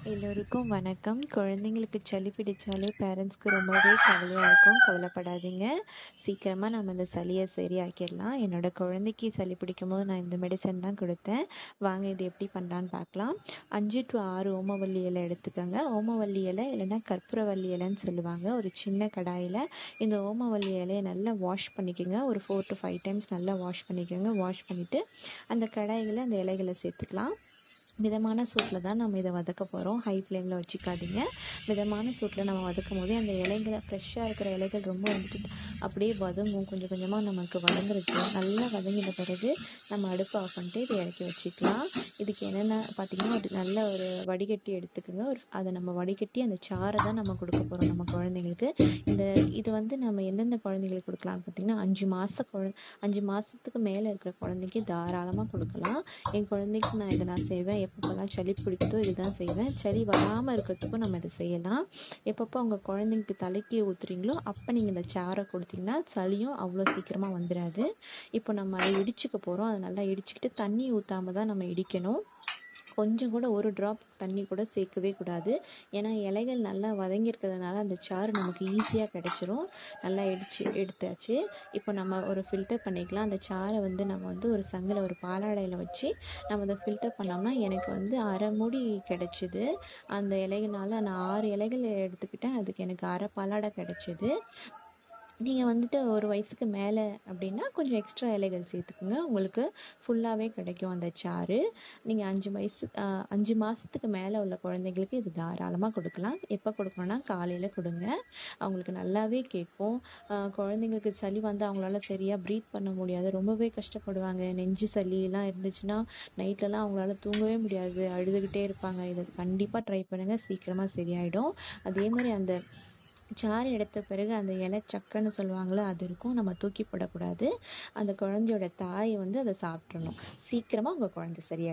எல்லோருக்கும் வணக்கம். குழந்தைங்களுக்கு சளி பிடிச்சாலே பேரண்ட்ஸ்க்கு ரொம்பவே கவலையா இருக்கும். கவலைப்படாதீங்க. சீக்கிரமா நம்ம இந்த சளிய சரியாக்கிடலாம். என்னோட குழந்தைக்கு சளி பிடிக்கும்போது நான் இந்த மெடிசன் தான் குடுத்தேன். வாங்க இது எப்படி பண்ணலான்னு பார்க்கலாம். 5 to 6 ஓமவல்லி இலை எடுத்துக்கங்க. ஓமவல்லி இலை இல்லைன்னா கற்பூரவள்ளி இலைன்னு சொல்லுவாங்க. ஒரு சின்ன கடாயில இந்த ஓமவல்லி இலைய நல்லா வாஷ் பண்ணிக்கோங்க. ஒரு 4 to 5 டைம்ஸ் நல்லா வாஷ் பண்ணிக்கோங்க. வாஷ் பண்ணிட்டு அந்த கடாய்களை அந்த இலைகளை சேர்த்துக்கலாம். மிதமான சூட்டில் தான் நம்ம இதை வதக்க போகிறோம். ஹை ஃப்ளேமில் வச்சுக்காதீங்க. மிதமான சூட்டில் நம்ம வதக்கும் போதே அந்த இலைகளை ஃப்ரெஷ்ஷாக இருக்கிற இலைகள் ரொம்ப வந்துட்டு அப்படியே வதங்கும். கொஞ்சம் கொஞ்சமாக நமக்கு வதங்குறதுக்கு நல்லா வதங்கின பிறகு நம்ம அடுப்பை ஆஃப் பண்ணிட்டு இதை இறக்கி வச்சுக்கலாம். இதுக்கு என்னென்ன பார்த்தீங்கன்னா ஒரு நல்ல ஒரு வடிகட்டி எடுத்துக்கோங்க. அதை நம்ம வடிகட்டி அந்த சாறை தான் நம்ம கொடுக்க போகிறோம் நம்ம குழந்தைங்களுக்கு. இது வந்து நம்ம எந்தெந்த குழந்தைங்களுக்கு கொடுக்கலாம்னு பார்த்தீங்கன்னா 5 மாதத்துக்கு மேலே இருக்கிற குழந்தைக்கு தாராளமாக கொடுக்கலாம். என் குழந்தைக்கு நான் செய்வேன். எப்பப்போலாம் சளி பிடிக்குதோ இதுதான் செய்வேன். சளி வராமல் இருக்கிறதுக்கும் நம்ம இதை செய்யலாம். எப்பப்போ உங்கள் குழந்தைங்களுக்கு தலைக்கு ஊற்றுறீங்களோ அப்போ நீங்கள் இந்த சாறை கொடுத்தீங்கன்னா சளியும் அவ்வளோ சீக்கிரமாக வந்துடாது. இப்போ நம்ம அதை இடிச்சுக்க போகிறோம். அதை நல்லா இடிச்சுக்கிட்டு தண்ணி ஊற்றாம தான் நம்ம இடிக்கணும். கொஞ்சம் கூட ஒரு ட்ராப் தண்ணி கூட சேர்க்கவே கூடாது. ஏன்னா இலைகள் நல்லா வதங்கியிருக்கிறதுனால அந்த சாறு நமக்கு ஈஸியாக கிடச்சிரும். நல்லா எடுத்தாச்சு. இப்போ நம்ம ஒரு ஃபில்டர் பண்ணிக்கலாம். அந்த சாறை வந்து நம்ம வந்து ஒரு சங்கில் ஒரு பாலாடையில் வச்சு நம்ம அதை ஃபில்டர் பண்ணோம்னா எனக்கு வந்து அரை மூடி கிடச்சிது. அந்த இலைகளால் நான் 6 இலைகள் எடுத்துக்கிட்டேன். அதுக்கு எனக்கு அரை பாலாடை கிடச்சிது. நீங்கள் வந்துட்டு ஒரு வயசுக்கு மேலே அப்படின்னா கொஞ்சம் எக்ஸ்ட்ரா இலைகள் சேர்த்துக்குங்க. உங்களுக்கு ஃபுல்லாகவே கிடைக்கும் அந்த சாறு. நீங்கள் 5 மாதத்துக்கு மேலே உள்ள குழந்தைங்களுக்கு இது தாராளமாக கொடுக்கலாம். எப்போ கொடுக்கணும்னா காலையில் கொடுங்க. அவங்களுக்கு நல்லாவே கேட்கும். குழந்தைங்களுக்கு சளி வந்து அவங்களால சரியாக ப்ரீத் பண்ண முடியாது. ரொம்பவே கஷ்டப்படுவாங்க. நெஞ்சு சளியெல்லாம் இருந்துச்சுன்னா நைட்லலாம் அவங்களால தூங்கவே முடியாது. அழுதுகிட்டே இருப்பாங்க. இதை கண்டிப்பாக ட்ரை பண்ணுங்கள். சீக்கிரமாக சரியாயிடும். அதே மாதிரி அந்த சாறு எடுத்த பிறகு அந்த இலை சக்கைன்னு சொல்லுவாங்களோ அது இருக்கும். நம்ம தூக்கி போடக்கூடாது. அந்த குழந்தையோட தாய் வந்து அதை சாப்பிட்றணும். சீக்கிரமாக உங்கள் குழந்தை சரியா